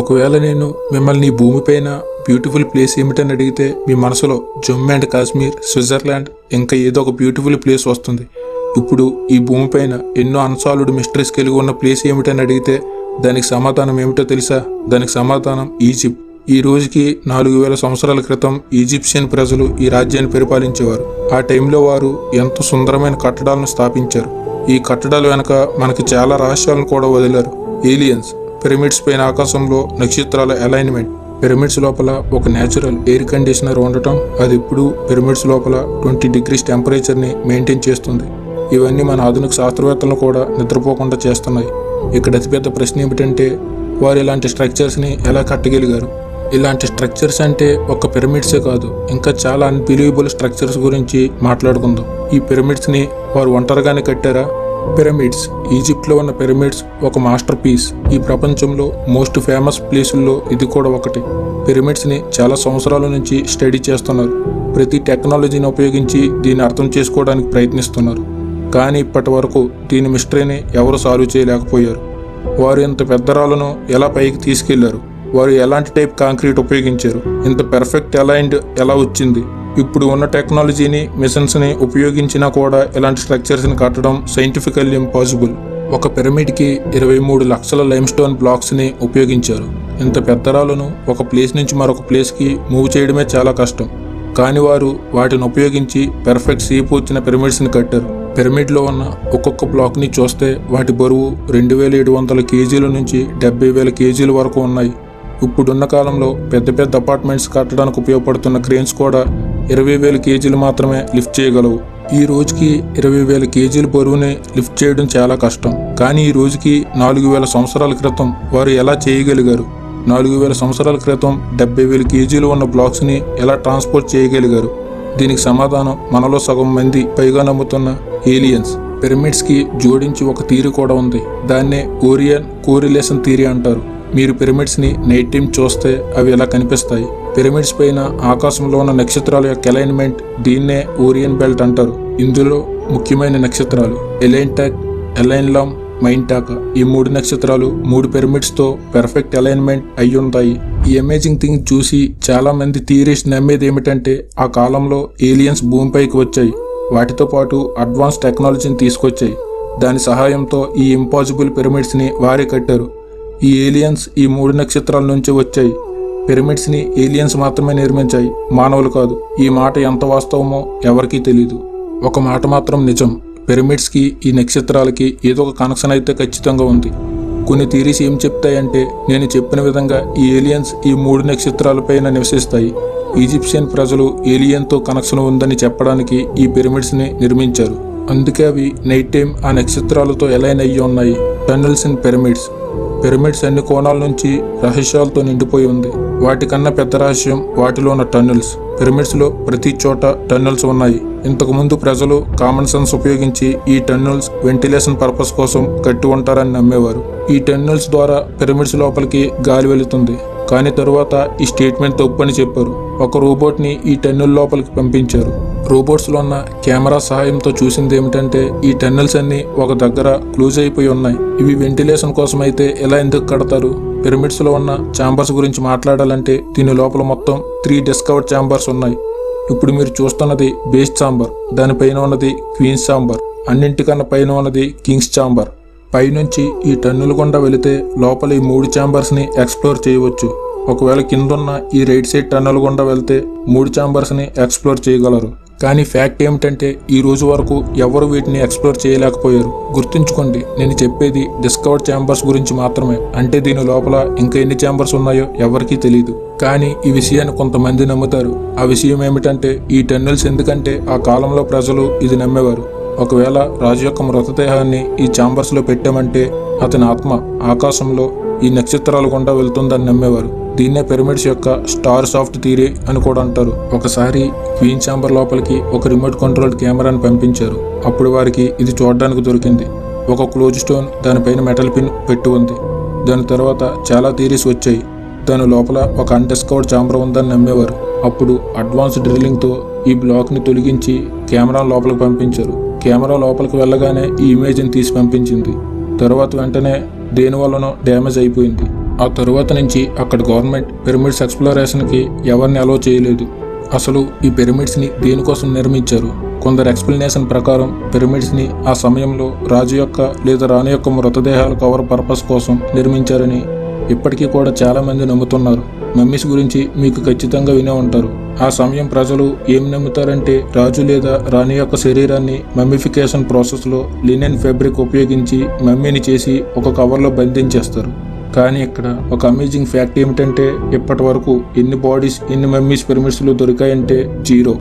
ఒకవేళ నేను మిమ్మల్ని ఈ భూమిపైన బ్యూటిఫుల్ ప్లేస్ ఏమిటని అడిగితే మీ మనసులో జమ్మూ అండ్ కాశ్మీర్, స్విట్జర్లాండ్ ఇంకా ఏదో ఒక బ్యూటిఫుల్ ప్లేస్ వస్తుంది. ఇప్పుడు ఈ భూమిపైన ఎన్నో అన్సాల్వ్డ్ మిస్టరీస్ కలిగి ఉన్న ప్లేస్ ఏమిటని అడిగితే దానికి సమాధానం ఏమిటో తెలుసా? దానికి సమాధానం ఈజిప్ట్. ఈ రోజుకి 4000 సంవత్సరాల క్రితం ఈజిప్షియన్ ప్రజలు ఈ రాజ్యాన్ని పరిపాలించేవారు. ఆ టైంలో వారు ఎంతో సుందరమైన కట్టడాలను స్థాపించారు. ఈ కట్టడాల వెనక మనకి చాలా రహస్యాలను కూడా వదిలారు. ఏలియన్స్, పిరమిడ్స్ పైన ఆకాశంలో నక్షత్రాల అలైన్మెంట్, పిరమిడ్స్ లోపల ఒక న్యాచురల్ ఎయిర్ కండిషనర్ ఉండటం, అది ఎప్పుడూ పిరమిడ్స్ లోపల 20 degrees టెంపరేచర్ని మెయింటైన్ చేస్తుంది. ఇవన్నీ మన ఆధునిక శాస్త్రవేత్తలను కూడా నిద్రపోకుండా చేస్తున్నాయి. ఇక్కడ అతిపెద్ద ప్రశ్న ఏమిటంటే వారు ఇలాంటి స్ట్రక్చర్స్ని ఎలా కట్టగలిగారు? ఇలాంటి స్ట్రక్చర్స్ అంటే ఒక పిరమిడ్సే కాదు, ఇంకా చాలా అన్బిలీవబుల్ స్ట్రక్చర్స్ గురించి మాట్లాడుకుందాం. ఈ పిరమిడ్స్ని వారు ఒంటరిగానే కట్టారా? పిరమిడ్స్, ఈజిప్ట్లో ఉన్న పిరమిడ్స్ ఒక మాస్టర్ పీస్. ఈ ప్రపంచంలో మోస్ట్ ఫేమస్ ప్లేసుల్లో ఇది కూడా ఒకటి. పిరమిడ్స్ని చాలా సంవత్సరాల నుంచి స్టడీ చేస్తున్నారు. ప్రతి టెక్నాలజీని ఉపయోగించి దీన్ని అర్థం చేసుకోవడానికి ప్రయత్నిస్తున్నారు. కానీ ఇప్పటి వరకు దీని మిస్టరీని ఎవరు సాల్వ్ చేయలేకపోయారు. వారు ఇంత పెద్ద రాళ్ళను ఎలా పైకి తీసుకెళ్లారు? వారు ఎలాంటి టైప్ కాంక్రీట్ ఉపయోగించారు? ఇంత పెర్ఫెక్ట్ అలైన్డ్ ఎలా వచ్చింది? ఇప్పుడు ఉన్న టెక్నాలజీని, మిషన్స్ని ఉపయోగించినా కూడా ఇలాంటి స్ట్రక్చర్స్ని కట్టడం సైంటిఫికల్లీ ఇంపాసిబుల్. ఒక పిరమిడ్కి 23 లక్షల లైమ్స్టోన్ బ్లాక్స్ని ఉపయోగించారు. ఇంత పెద్ద రాళ్ళను ఒక ప్లేస్ నుంచి మరొక ప్లేస్కి మూవ్ చేయడమే చాలా కష్టం. కానీ వారు వాటిని ఉపయోగించి పెర్ఫెక్ట్ షేప్ వచ్చిన పిరమిడ్స్ని కట్టారు. పిరమిడ్లో ఉన్న ఒక్కొక్క బ్లాక్ని చూస్తే వాటి బరువు 2700 కేజీల నుంచి 70,000 కేజీల వరకు ఉన్నాయి. ఇప్పుడున్న కాలంలో పెద్ద పెద్ద అపార్ట్మెంట్స్ కట్టడానికి ఉపయోగపడుతున్న క్రేన్స్ కూడా 20,000 కేజీలు మాత్రమే లిఫ్ట్ చేయగలవు. ఈ రోజుకి 20,000 కేజీల బరువుని లిఫ్ట్ చేయడం చాలా కష్టం. కానీ ఈ రోజుకి 4,000 సంవత్సరాల క్రితం వారు ఎలా చేయగలిగారు? 4,000 సంవత్సరాల క్రితం 70,000 కేజీలు ఉన్న బ్లాక్స్ని ఎలా ట్రాన్స్పోర్ట్ చేయగలిగారు? దీనికి సమాధానం మనలో సగం మంది పైగా నమ్ముతున్న ఏలియన్స్. పిరమిడ్స్కి జోడించి ఒక థియరీ కూడా ఉంది. దాన్నే ఓరియన్ కోరిలేషన్ థియరీ అంటారు. మీరు పిరమిడ్స్ని నైట్ టైం చూస్తే అవి ఎలా కనిపిస్తాయి. పిరమిడ్స్ పైన ఆకాశంలో ఉన్న నక్షత్రాల యొక్క అలైన్మెంట్, దీన్నే ఓరియన్ బెల్ట్ అంటారు. ఇందులో ముఖ్యమైన నక్షత్రాలు ఎలైన్టాక్, ఎలైన్లామ్, మైంటాకా. ఈ 3 నక్షత్రాలు 3 పిరమిడ్స్తో పెర్ఫెక్ట్ అలైన్మెంట్ అయి ఉంటాయి. ఈ అమేజింగ్ థింగ్ చూసి చాలా మంది థియరిస్ట్ నమ్మేది ఏమిటంటే ఆ కాలంలో ఏలియన్స్ భూమిపైకి వచ్చాయి. వాటితో పాటు అడ్వాన్స్ టెక్నాలజీని తీసుకొచ్చాయి. దాని సహాయంతో ఈ ఇంపాసిబుల్ పిరమిడ్స్ని వారే కట్టారు. ఈ ఏలియన్స్ ఈ 3 నక్షత్రాల నుంచి వచ్చాయి. పిరమిడ్స్ని ఏలియన్స్ మాత్రమే నిర్మించాయి, మానవులు కాదు. ఈ మాట ఎంత వాస్తవమో ఎవరికీ తెలీదు. ఒక మాట మాత్రం నిజం, పిరమిడ్స్కి ఈ నక్షత్రాలకి ఏదో ఒక కనెక్షన్ అయితే ఖచ్చితంగా ఉంది. కొన్ని థియరీస్ ఏం చెప్తాయంటే నేను చెప్పిన విధంగా ఈ ఏలియన్స్ ఈ 3 నక్షత్రాలపైన నివసిస్తాయి. ఈజిప్షియన్ ప్రజలు ఏలియన్తో కనెక్షన్ ఉందని చెప్పడానికి ఈ పిరమిడ్స్ని నిర్మించారు. అందుకే అవి నైట్ టైం ఆ నక్షత్రాలతో అలైన్ అయ్యి ఉన్నాయి. Tunnels in pyramids. పిరమిడ్స్ అన్ని కోణాల నుంచి రహస్యాలతో నిండిపోయి ఉంది. వాటికన్నా పెద్ద రహస్యం వాటిలో ఉన్న టన్నెల్స్. పిరమిడ్స్లో ప్రతి చోట టన్నెల్స్ ఉన్నాయి. ఇంతకుముందు ప్రజలు కామన్ సెన్స్ ఉపయోగించి ఈ టన్నెల్స్ వెంటిలేషన్ పర్పస్ కోసం కట్టి ఉంటారని నమ్మేవారు. ఈ టన్నెల్స్ ద్వారా పిరమిడ్స్ లోపలికి గాలి వెళుతుంది. కానీ తరువాత ఈ స్టేట్మెంట్ తప్పని చెప్పారు. ఒక రోబోట్ని ఈ టన్నెల్ లోపలికి పంపించారు. రోబోట్స్లో ఉన్న కెమెరా సహాయంతో చూసింది ఏమిటంటే ఈ టన్నెల్స్ అన్ని ఒక దగ్గర క్లోజ్ అయిపోయి ఉన్నాయి. ఇవి వెంటిలేషన్ కోసం అయితే ఎలా ఎందుకు కడతారు? పిరమిడ్స్లో ఉన్న ఛాంబర్స్ గురించి మాట్లాడాలంటే దీని లోపల మొత్తం 3 డిస్కవర్డ్ ఛాంబర్స్ ఉన్నాయి. ఇప్పుడు మీరు చూస్తున్నది బేస్ ఛాంబర్, దానిపైన ఉన్నది క్వీన్స్ ఛాంబర్, అన్నింటికన్నా పైన ఉన్నది కింగ్స్ ఛాంబర్. పైనుంచి ఈ టన్నుల గుండా వెళితే లోపల ఈ 3 ఛాంబర్స్ని ఎక్స్ప్లోర్ చేయవచ్చు. ఒకవేళ కిందున్న ఈ రైట్ సైడ్ టన్నెల్ గుండా వెళ్తే 3 ఛాంబర్స్ని ఎక్స్ప్లోర్ చేయగలరు. కానీ ఫ్యాక్ట్ ఏమిటంటే ఈ రోజు వరకు ఎవరు వీటిని ఎక్స్ప్లోర్ చేయలేకపోయారు. గుర్తుంచుకోండి, నేను చెప్పేది డిస్కవర్డ్ ఛాంబర్స్ గురించి మాత్రమే. అంటే దీని లోపల ఇంకా ఎన్ని ఛాంబర్స్ ఉన్నాయో ఎవరికీ తెలియదు. కానీ ఈ విషయాన్ని కొంతమంది నమ్ముతారు. ఆ విషయం ఏమిటంటే ఈ టన్నెల్స్ ఎందుకంటే ఆ కాలంలో ప్రజలు ఇది నమ్మేవారు. ఒకవేళ రాజు యొక్క మృతదేహాన్ని ఈ ఛాంబర్స్లో పెట్టామంటే అతని ఆత్మ ఆకాశంలో ఈ నక్షత్రాల గుండా వెళ్తుందని నమ్మేవారు. దీన్నే పిరమిడ్స్ యొక్క స్టార్ సాఫ్ట్ థియరీ అని కూడా అంటారు. ఒకసారి క్వీన్ ఛాంబర్ లోపలికి ఒక రిమోట్ కంట్రోల్డ్ కెమెరాను పంపించారు. అప్పుడు వారికి ఇది చూడడానికి దొరికింది. ఒక క్లోజ్ స్టోన్, దానిపైన మెటల్ పిన్ పెట్టి ఉంది. దాని తర్వాత చాలా థియరీస్ వచ్చాయి. దాని లోపల ఒక అన్డిస్కవర్డ్ ఛాంబర్ ఉందని నమ్మేవారు. అప్పుడు అడ్వాన్స్ డ్రిల్లింగ్తో ఈ బ్లాక్ని తొలగించి కెమెరా లోపలికి పంపించారు. కెమెరా లోపలికి వెళ్ళగానే ఈ ఇమేజ్ని తీసి పంపించింది. తర్వాత వెంటనే దేనివల్లనో డ్యామేజ్ అయిపోయింది. ఆ తరువాత నుంచి అక్కడ గవర్నమెంట్ పిరమిడ్స్ ఎక్స్ప్లోరేషన్కి ఎవరిని అలో చేయలేదు. అసలు ఈ పిరమిడ్స్ని దేనికోసం నిర్మించారు? కొందరు ఎక్స్ప్లెనేషన్ ప్రకారం పిరమిడ్స్ని ఆ సమయంలో రాజు యొక్క లేదా రాణి యొక్క మృతదేహాల కవర్ పర్పస్ కోసం నిర్మించారని ఇప్పటికీ కూడా చాలామంది నమ్ముతున్నారు. మమ్మీస్ గురించి మీకు ఖచ్చితంగా వినే ఉంటారు. ఆ సమయం ప్రజలు ఏం నమ్ముతారంటే రాజు లేదా రాణి యొక్క శరీరాన్ని మమ్మిఫికేషన్ ప్రాసెస్లో లినెన్ ఫ్యాబ్రిక్ ఉపయోగించి మమ్మీని చేసి ఒక కవర్లో బంధించేస్తారు. కానీ ఇక్కడ ఒక అమేజింగ్ ఫ్యాక్ట్ ఏమిటంటే ఇప్పటి వరకు ఎన్ని బాడీస్ ఎన్ని మమ్మీస్ పిరమిడ్స్లో దొరికాయంటే 0.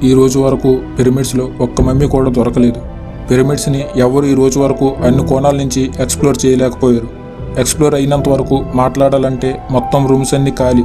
ఈ రోజు వరకు పిరమిడ్స్లో ఒక్క మమ్మీ కూడా దొరకలేదు. పిరమిడ్స్ని ఎవరు ఈ రోజు వరకు అన్ని కోణాల నుంచి ఎక్స్ప్లోర్ చేయలేకపోయారు. ఎక్స్ప్లోర్ అయినంత వరకు మాట్లాడాలంటే మొత్తం రూమ్స్ అన్ని ఖాళీ.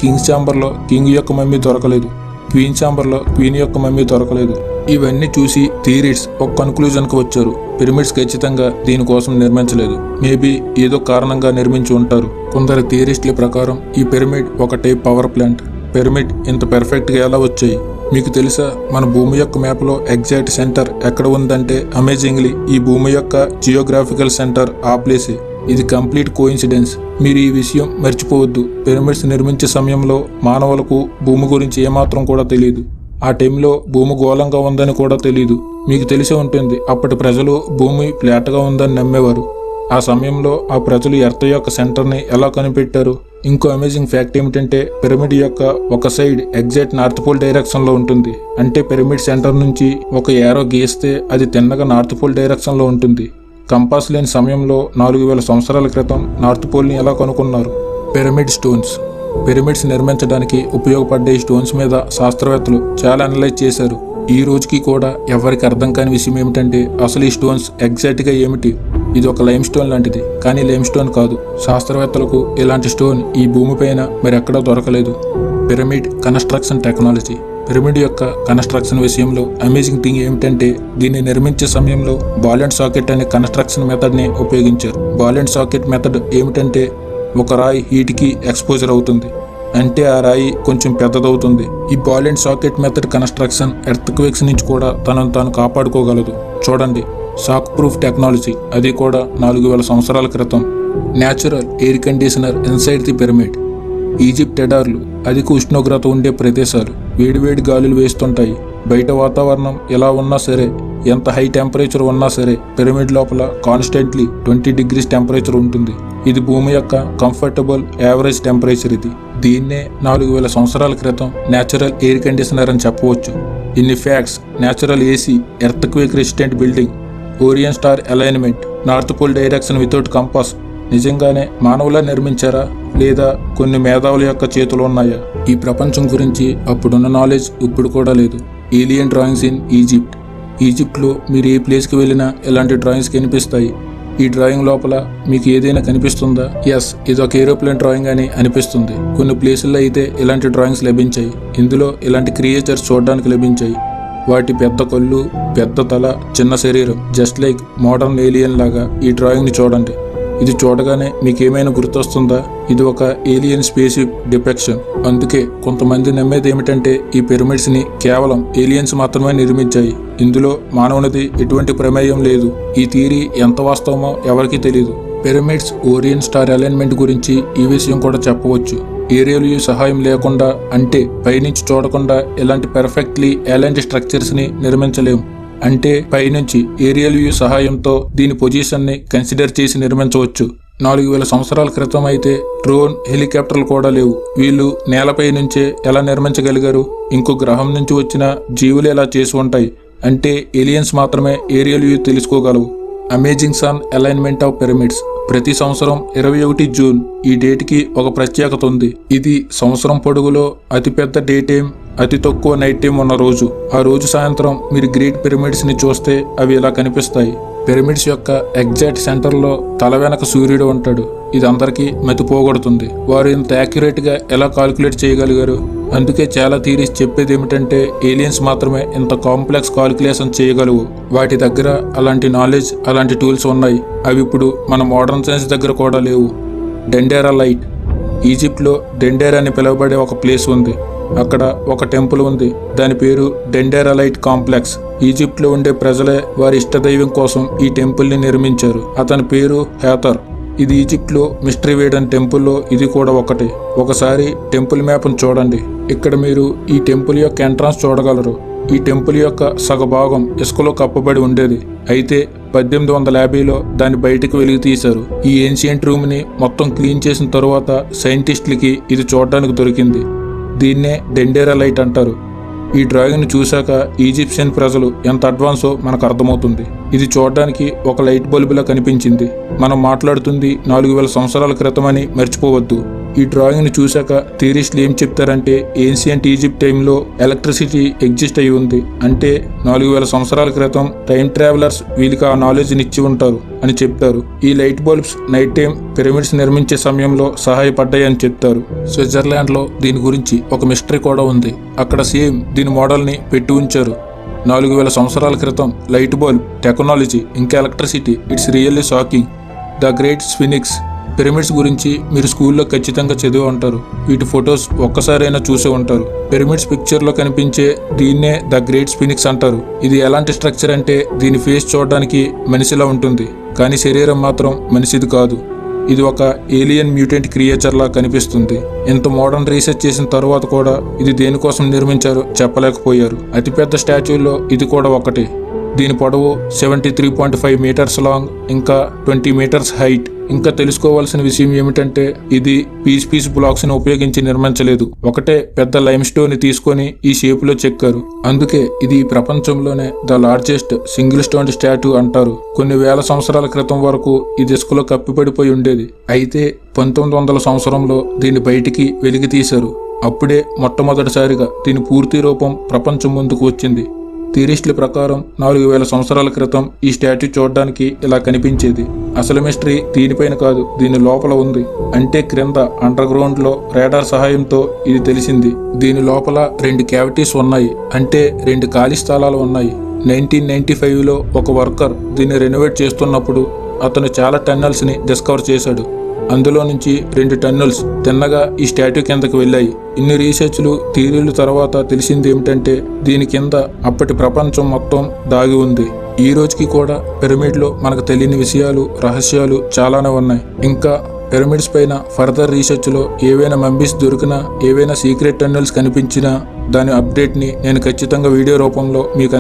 కింగ్స్ ఛాంబర్లో కింగ్ యొక్క మమ్మీ దొరకలేదు. క్వీన్ ఛాంబర్లో క్వీన్ యొక్క మమ్మీ దొరకలేదు. ఇవన్నీ చూసి థియరీస్ ఒక కన్క్లూజన్కి వచ్చారు. పిరమిడ్స్ ఖచ్చితంగా దీనికోసం నిర్మించలేదు. మేబీ ఏదో కారణంగా నిర్మించి ఉంటారు. కొందరు థియరిస్టుల ప్రకారం ఈ పిరమిడ్ ఒక టైప్ పవర్ ప్లాంట్. పిరమిడ్ ఇంత పెర్ఫెక్ట్గా ఎలా వచ్చాయి? మీకు తెలుసా, మన భూమి యొక్క మ్యాప్లో ఎగ్జాక్ట్ సెంటర్ ఎక్కడ ఉందంటే అమేజింగ్లీ ఈ భూమి యొక్క జియోగ్రాఫికల్ సెంటర్ ఆ ప్లేసే. ఇది కంప్లీట్ కోఇన్సిడెన్స్. మీరు ఈ విషయం మర్చిపోవద్దు. పిరమిడ్స్ నిర్మించే సమయంలో మానవులకు భూమి గురించి ఏమాత్రం కూడా తెలియదు. ఆ టైంలో భూమి గోళంగా ఉందని కూడా తెలియదు. మీకు తెలిసే ఉంటుంది, అప్పటి ప్రజలు భూమి ఫ్లాట్గా ఉందని నమ్మేవారు. ఆ సమయంలో ఆ ప్రజలు ఎర్త్ యొక్క సెంటర్ని ఎలా కనిపెట్టారు? ఇంకో అమేజింగ్ ఫ్యాక్ట్ ఏమిటంటే పిరమిడ్ యొక్క ఒక సైడ్ ఎగ్జాక్ట్ నార్త్ పోల్ డైరెక్షన్లో ఉంటుంది. అంటే పిరమిడ్ సెంటర్ నుంచి ఒక ఏరో గీస్తే అది తిన్నగా నార్త్ పోల్ డైరెక్షన్లో ఉంటుంది. కంపాస్ లేని సమయంలో 4000 సంవత్సరాల క్రితం నార్త్ పోల్ని ఎలా కనుక్కున్నారు? Pyramid stones. పిరమిడ్స్ నిర్మించడానికి ఉపయోగపడ్డే స్టోన్స్ మీద శాస్త్రవేత్తలు చాలా అనలైజ్ చేశారు. ఈ రోజుకి కూడా ఎవరికి అర్థం కాని విషయం ఏమిటంటే అసలు ఈ స్టోన్స్ ఎగ్జాక్ట్గా ఏమిటి? ఇది ఒక లైమ్ స్టోన్ లాంటిది, కానీ లైమ్ స్టోన్ కాదు. శాస్త్రవేత్తలకు ఇలాంటి స్టోన్ ఈ భూమిపైన మరి ఎక్కడా దొరకలేదు. Pyramid construction technology. పిరమిడ్ యొక్క కన్స్ట్రక్షన్ విషయంలో అమేజింగ్ థింగ్ ఏమిటంటే దీన్ని నిర్మించే సమయంలో బాల్ అండ్ సాకెట్ అనే కన్స్ట్రక్షన్ మెథడ్ని ఉపయోగించారు. బాల్ అండ్ సాకెట్ మెథడ్ ఏమిటంటే ఒక రాయి హీట్కి ఎక్స్పోజర్ అవుతుంది, అంటే ఆ రాయి కొంచెం పెద్దదవుతుంది. ఈ ball and socket method construction earthquakes నుంచి కూడా తనను తాను కాపాడుకోగలదు. చూడండి, షాక్ ప్రూఫ్ టెక్నాలజీ, అది కూడా 4000 సంవత్సరాల క్రితం. Natural air conditioner inside the pyramid. Egypt ఎడార్లు అధిక ఉష్ణోగ్రత ఉండే ప్రదేశాలు. వేడివేడి గాలులు వేస్తుంటాయి. బయట వాతావరణం ఎలా ఉన్నా సరే, ఎంత హై టెంపరేచర్ ఉన్నా సరే పిరమిడ్ లోపల కాన్స్టెంట్లీ 20 degrees టెంపరేచర్ ఉంటుంది. ఇది భూమి యొక్క కంఫర్టబుల్ యావరేజ్ టెంపరేచర్. దీన్నే 4000 సంవత్సరాల క్రితం న్యాచురల్ ఎయిర్ కండిషనర్ అని చెప్పవచ్చు. ఇన్ని facts, natural AC, earthquake resistant building, Orion star alignment, north pole direction without compass నిజంగానే మానవులా నిర్మించారా, లేదా కొన్ని మేధావుల యొక్క చేతులు ఉన్నాయా? ఈ ప్రపంచం గురించి అప్పుడున్న నాలెడ్జ్ ఇప్పుడు కూడా లేదు. Alien drawings in Egypt. ఈజిప్ట్లో మీరు ఏ ప్లేస్కి వెళ్ళినా ఇలాంటి డ్రాయింగ్స్ కనిపిస్తాయి. ఈ డ్రాయింగ్ లోపల మీకు ఏదైనా కనిపిస్తుందా? ఇది ఒక ఏరోప్లేన్ డ్రాయింగ్ అని అనిపిస్తుంది. కొన్ని ప్లేసుల్లో అయితే ఇలాంటి డ్రాయింగ్స్ లభించాయి. ఇందులో ఇలాంటి క్రియేచర్స్ చూడడానికి లభించాయి. వాటి పెద్ద కళ్ళు, పెద్ద తల, చిన్న శరీరం, జస్ట్ లైక్ మోడర్న్ ఏలియన్ లాగా. ఈ డ్రాయింగ్ని చూడండి. ఇది చూడగానే మీకేమైనా గుర్తొస్తుందా? ఇది ఒక ఏలియన్ స్పేస్షిప్ డిపెక్షన్. అందుకే కొంతమంది నమ్మేది ఏమిటంటే ఈ పిరమిడ్స్ని కేవలం ఏలియన్స్ మాత్రమే నిర్మించాయి. ఇందులో మానవునిది ఎటువంటి ప్రమేయం లేదు. ఈ థియరీ ఎంత వాస్తవమో ఎవరికీ తెలియదు. పిరమిడ్స్ ఓరియన్ స్టార్ అలైన్మెంట్ గురించి ఈ విషయం కూడా చెప్పవచ్చు. ఏరియల్ వ్యూ సహాయం లేకుండా, అంటే పైనుంచి చూడకుండా ఇలాంటి పర్ఫెక్ట్లీ అలైన్డ్ స్ట్రక్చర్స్ని నిర్మించలేము. అంటే పైనుంచి ఏరియల్ వ్యూ సహాయంతో దీని పొజిషన్ని కన్సిడర్ చేసి నిర్మించవచ్చు. 4000 సంవత్సరాల క్రితం అయితే డ్రోన్, హెలికాప్టర్లు కూడా లేవు. వీళ్ళు నేలపై నుంచే ఎలా నిర్మించగలిగారు? ఇంకో గ్రహం నుంచి వచ్చిన జీవులు ఎలా చేసి ఉంటాయి? అంటే ఏలియన్స్ మాత్రమే ఏరియల్ వ్యూ తెలుసుకోగలవు. Amazing sun alignment of pyramids. ప్రతి సంవత్సరం 21 జూన్ ఈ డేట్కి ఒక ప్రత్యేకత ఉంది. ఇది సంవత్సరం పొడుగులో అతిపెద్ద డే టైం, అతి తక్కువ నైట్ టైం ఉన్న రోజు. ఆ రోజు సాయంత్రం మీరు గ్రేట్ పిరమిడ్స్ని చూస్తే అవి ఇలా కనిపిస్తాయి. పిరమిడ్స్ యొక్క ఎగ్జాక్ట్ సెంటర్లో తల వెనక సూర్యుడు ఉంటాడు. ఇది అందరికీ మతిపోగొడుతుంది. వారు ఇంత యాక్యురేట్గా ఎలా కాల్కులేట్ చేయగలిగారు? అందుకే చాలా థియరీస్ చెప్పేది ఏమిటంటే ఏలియన్స్ మాత్రమే ఇంత కాంప్లెక్స్ కాల్కులేషన్ చేయగలవు. వాటి దగ్గర అలాంటి నాలెడ్జ్, అలాంటి టూల్స్ ఉన్నాయి. అవి ఇప్పుడు మన మోడర్న్ సైన్స్ దగ్గర కూడా లేవు. డెండేరా లైట్. ఈజిప్ట్లో డెండేరా అని పిలువబడే ఒక ప్లేస్ ఉంది. అక్కడ ఒక టెంపుల్ ఉంది. దాని పేరు డెండేరా లైట్ కాంప్లెక్స్. ఈజిప్ట్లో ఉండే ప్రజలే వారి ఇష్టదైవం కోసం ఈ టెంపుల్ని నిర్మించారు. అతని పేరు హేతర్. ఇది ఈజిప్ట్లో మిస్టరీ వేడన్ టెంపుల్లో ఇది కూడా ఒకటి. ఒకసారి టెంపుల్ మ్యాప్ను చూడండి. ఇక్కడ మీరు ఈ టెంపుల్ యొక్క ఎంట్రన్స్ చూడగలరు. ఈ టెంపుల్ యొక్క సగభాగం ఇసుకలో కప్పబడి ఉండేది. అయితే 1850లో దాన్ని బయటకు వెలికి తీశారు. ఈ ఏన్షియంట్ రూమ్ని మొత్తం క్లీన్ చేసిన తరువాత సైంటిస్టులకి ఇది చూడడానికి దొరికింది. దీన్నే డెండేరా లైట్ అంటారు. ఈ డ్రాయింగ్ని చూశాక ఈజిప్షియన్ ప్రజలు ఎంత అడ్వాన్సో మనకు అర్థమవుతుంది. ఇది చూడడానికి ఒక లైట్ బల్బులా కనిపించింది. మనం మాట్లాడుతుంది 4000 సంవత్సరాల క్రితమని మర్చిపోవద్దు. ఈ డ్రాయింగ్ని చూశాక థియరిస్టులు ఏం చెప్తారంటే ఏన్షియంట్ ఈజిప్ట్ టైంలో ఎలక్ట్రిసిటీ ఎగ్జిస్ట్ అయి ఉంది. అంటే 4000 సంవత్సరాల క్రితం టైం ట్రావెలర్స్ వీళ్ళకి ఆ నాలెడ్జ్ని ఇచ్చి ఉంటారు అని చెప్తారు. ఈ light bulbs night time pyramids నిర్మించే సమయంలో సహాయపడ్డాయని చెప్తారు. స్విట్జర్లాండ్లో దీని గురించి ఒక మిస్టరీ కూడా ఉంది. అక్కడ సేమ్ దీని మోడల్ని పెట్టి ఉంచారు. 4000 సంవత్సరాల క్రితం లైట్ బల్బ్ టెక్నాలజీ ఇంకా electricity, it's really shocking. The great sphinx pyramids గురించి మీరు స్కూల్లో ఖచ్చితంగా చదివి ఉంటారు. వీటి ఫొటోస్ ఒక్కసారైనా చూసి ఉంటారు. పిరమిడ్స్ పిక్చర్లో కనిపించే దీన్నే ద గ్రేట్ స్ఫినిక్స్ అంటారు. ఇది ఎలాంటి స్ట్రక్చర్ అంటే దీని ఫేస్ చూడడానికి మనిషిలా ఉంటుంది, కానీ శరీరం మాత్రం మనిషిది కాదు. ఇది ఒక ఏలియన్ మ్యూటెంట్ క్రియేచర్ లా కనిపిస్తుంది. ఇంత మోడర్న్ రీసెర్చ్ చేసిన తర్వాత కూడా ఇది దేనికోసం నిర్మించారో చెప్పలేకపోయారు. అతిపెద్ద స్టాచ్యూల్లో ఇది కూడా ఒకటి. దీని పొడవు 73.5 మీటర్స్ లాంగ్, ఇంకా 20 మీటర్స్ హైట్. ఇంకా తెలుసుకోవాల్సిన విషయం ఏమిటంటే ఇది పీస్ బ్లాక్స్ ని ఉపయోగించి నిర్మించలేదు. ఒకటే పెద్ద లైమ్ స్టోన్ ని తీసుకొని ఈ షేప్ లో చెక్కారు. అందుకే ఇది ప్రపంచంలోనే the largest single stone statue అంటారు. కొన్ని వేల సంవత్సరాల క్రితం వరకు ఇది ఇసుకలో కప్పిపడిపోయి ఉండేది. అయితే 1900 సంవత్సరంలో దీన్ని బయటికి వెలికి తీశారు. అప్పుడే మొట్టమొదటిసారిగా దీని పూర్తి రూపం ప్రపంచం ముందుకు వచ్చింది. థియరిస్టుల ప్రకారం 4000 సంవత్సరాల క్రితం ఈ స్టాట్యూ చూడడానికి ఇలా కనిపించేది. అసలు మిస్టరీ దీనిపైన కాదు, దీని లోపల ఉంది. అంటే క్రింద అండర్ గ్రౌండ్ లో రాడార్ సహాయంతో ఇది తెలిసింది. దీని లోపల 2 క్యావిటీస్ ఉన్నాయి, అంటే 2 ఖాళీ స్థలాలు ఉన్నాయి. 1995లో ఒక వర్కర్ దీన్ని రెనోవేట్ చేస్తున్నప్పుడు అతను చాలా టన్నెల్స్ ని డిస్కవర్ చేశాడు. అందులో నుంచి 2 టన్నెల్స్ తిన్నగా ఈ స్టాట్యూ కిందకి వెళ్ళాయి. ఇన్ని రీసెర్చ్లు థియరీల తర్వాత తెలిసింది ఏమిటంటే దీని కింద అప్పటి ప్రపంచం మొత్తం దాగి ఉంది. ఈ రోజుకి కూడా పిరమిడ్లో మనకు తెలియని విషయాలు, రహస్యాలు చాలానే ఉన్నాయి. ఇంకా పిరమిడ్స్ పైన ఫర్దర్ రీసెర్చ్లో ఏవైనా మెంబీస్ దొరికినా, ఏవైనా సీక్రెట్ టన్నెల్స్ కనిపించినా దాని అప్డేట్ని నేను ఖచ్చితంగా వీడియో రూపంలో మీకు